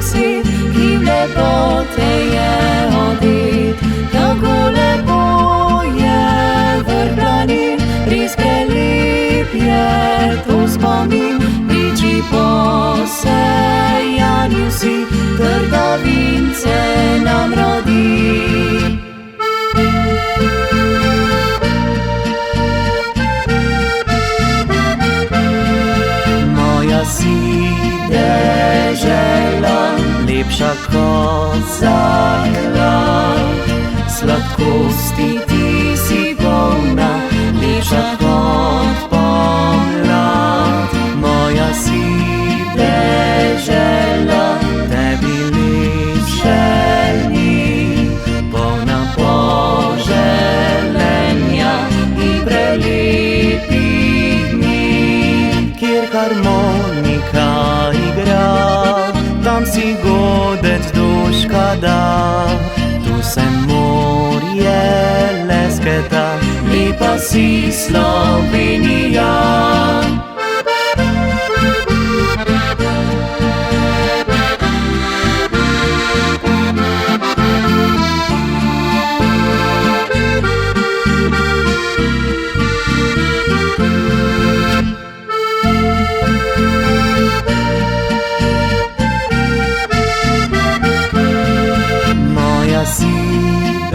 світ, і в лепоти є ходить, tako lepo je vrtani, res prelep je to spomin, biči posejani vsi, trdavince nam rodi. Moja si dežela, lepša kot zaklad, sladkosti ti si polna, lepša kot pomlad. Moja si dežela, tebi lepše ni, polna poželenja in prelepih dni, kjer harmonika igra, tam si godec duška da, tu se morje lesketa, lepa si Slovenija. Si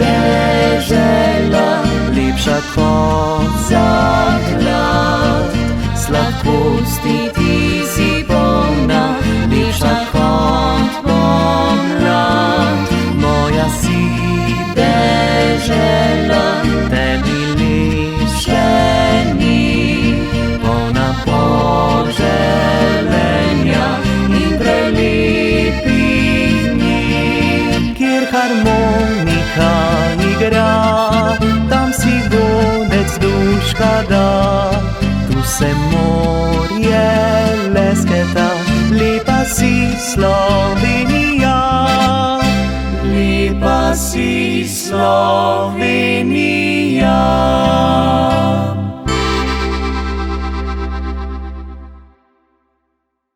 dežela, lepša kot zaklad, sladkosti ti si polna, lepša kot pomlad. Moja si dežela, tebi lepše ni, polna poželenja in prelepih dni, kjer harmonika igra, tam si godec duška da, tu se morje lesketa, lepa si Slovenija, lepa si Slovenija.